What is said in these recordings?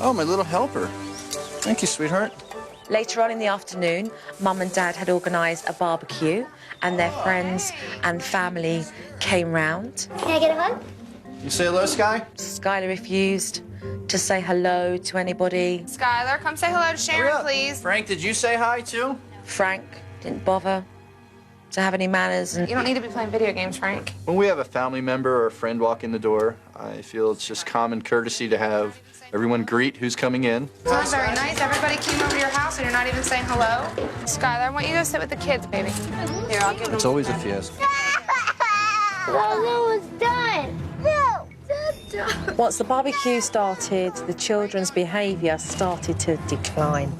Oh, my little helper. Thank you, sweetheart. Later on in the afternoon, Mum and Dad had organised a barbecue and their friends and family came round. Can I get a hug? You say hello, Sky? Skylar refused to say hello to anybody. Skylar, come say hello to Sharon, please. Frank, did you say hi, too? Frank didn't bother to have any manners. And You don't need to be playing video games, Frank. When we have a family member or a friend walk in the door, I feel it's just common courtesy to have everyone greet who's coming in. It's not very nice. Everybody came over to your house and you're not even saying hello. Skylar, I want you to go sit with the kids, baby. Here, I'll give them. It's always a fiesta. The was done. No, it's done. once the barbecue started, the children's behaviour started to decline.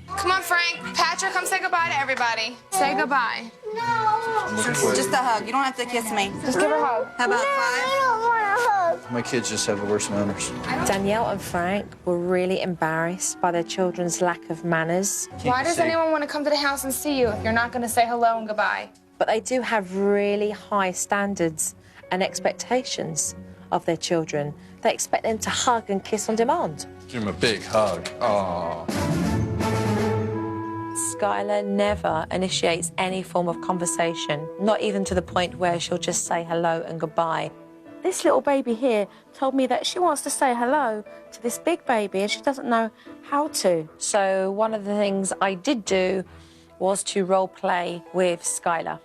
Come on, Frank. Patrick, come say goodbye to everybody. Say goodbye. No. Just a hug. You don't have to kiss me. Just give her a hug. How about I don't want a hug. My kids just have the worst manners. Danielle and Frank were really embarrassed by their children's lack of manners. Why does anyone want to come to the house and see you if you're not going to say hello and goodbye? But they do have really high standards and expectations of their children. They expect them to hug and kiss on demand. Give him a big hug. Aww. Skylar never initiates any form of conversation, not even to the point where she'll just say hello and goodbye. This little baby here told me that she wants to say hello to this big baby and she doesn't know how to. So one of the things I did do was to role play with Skylar.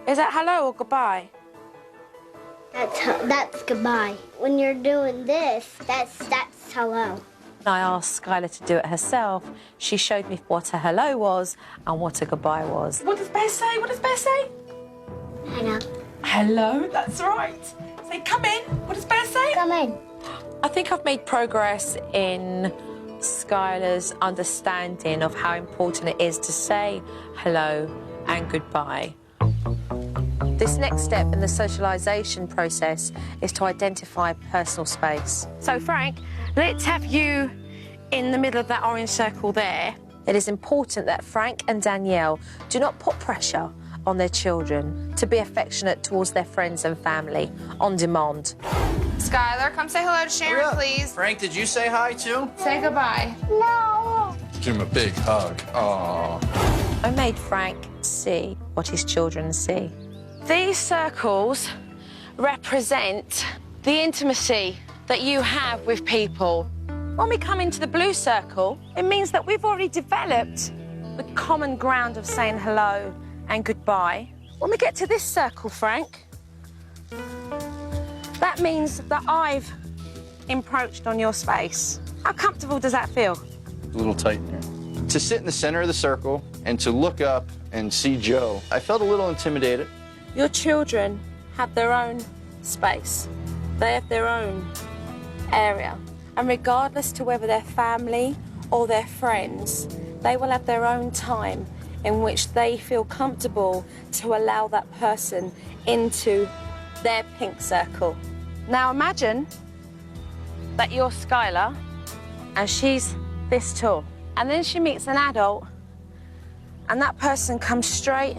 Is that hello or goodbye? That's goodbye. When you're doing this, that's hello. I asked Skylar to do it herself. She showed me what a hello was and what a goodbye was. What does Bear say? What does Bear say? Hello. Hello, that's right. Say, come in. What does Bear say? Come in. I think I've made progress in Skylar's understanding of how important it is to say hello and goodbye. This next step in the socialisation process is to identify personal space. So, Frank, let's have you in the middle of that orange circle there. It is important that Frank and Danielle do not put pressure on their children to be affectionate towards their friends and family on demand. Skylar, come say hello to Sharon, please. Frank, did you say hi, too? Say goodbye. No. Give him a big hug. Aww. I made Frank see what his children see. These circles represent the intimacy that you have with people. When we come into the blue circle, it means that we've already developed the common ground of saying hello and goodbye. When we get to this circle, Frank, that means that I've encroached on your space. How comfortable does that feel? A little tight in here. To sit in the center of the circle and to look up and see Joe, I felt a little intimidated. Your children have their own space. They have their own area. And regardless to whether they're family or their friends, they will have their own time in which they feel comfortable to allow that person into their pink circle. Now imagine that you're Skylar and she's this tall. And then she meets an adult and that person comes straight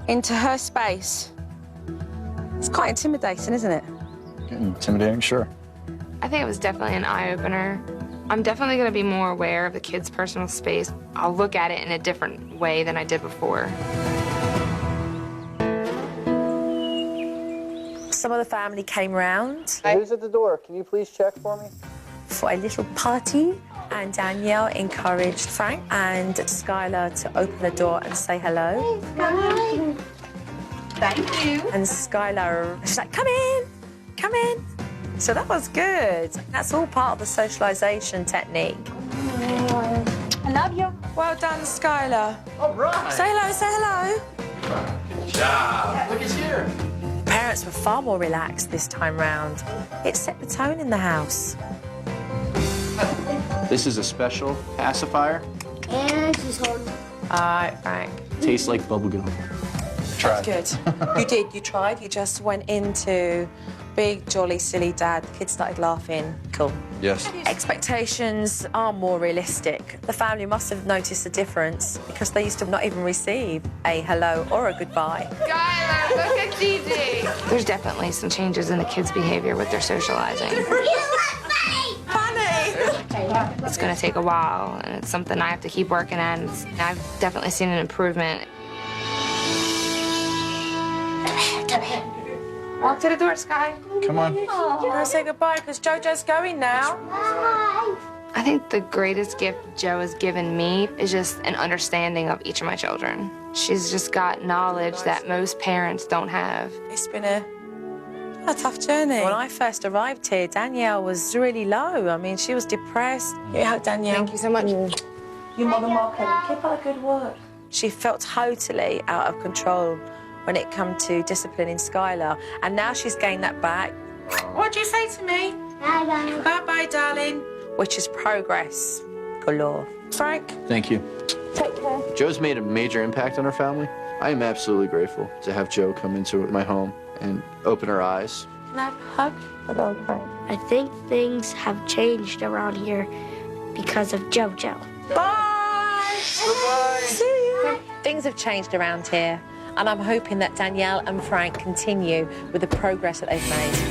into her space. It's quite intimidating, isn't it? Intimidating, sure. I think it was definitely an eye-opener. I'm definitely going to be more aware of the kids' personal space. I'll look at it in a different way than I did before. Some of the family came round Who's at the door? Can you please check for me? for a little party, and Danielle encouraged Frank and Skylar to open the door and say hello. Hi. Thank you. And Skylar, she's like, come in, come in. So that was good. That's all part of the socialisation technique. I love you. Well done, Skylar. All right. Say hello, say hello. Good job. Look at here. Parents were far more relaxed this time round. It set the tone in the house. This is a special pacifier. And she's holding. All right, Frank. Tastes like bubblegum. Try. Good. You did, you tried. You just went into big, jolly, silly dad. The kids started laughing. Cool. Yes. Expectations are more realistic. The family must have noticed a difference because they used to not even receive a hello or a goodbye. Skylar, look at Gigi. There's definitely some changes in the kids' behavior with their socializing. Funny! It's going to take a while, and it's something I have to keep working at. And I've definitely seen an improvement. Come here. Walk to the door, Sky. Come on. Can I say goodbye? Because JoJo's going now. Bye. I think the greatest gift Joe has given me is just an understanding of each of my children. She's just got knowledge that most parents don't have. It's been a tough journey. When I first arrived here, Danielle was really low. I mean, she was depressed. You hug Danielle. Thank you so much. You're more than welcome. Keep up the good work. She felt totally out of control when it came to disciplining Skylar, and now she's gained that back. What'd you say to me? Bye-bye. Bye-bye, darling. Which is progress galore. Frank? Thank you. Take care. Joe's made a major impact on our family. I am absolutely grateful to have Joe come into my home and open her eyes. Can I have a hug? Hello, Frank. I think things have changed around here because of JoJo. Bye! Bye-bye. See you. Things have changed around here, and I'm hoping that Danielle and Frank continue with the progress that they've made.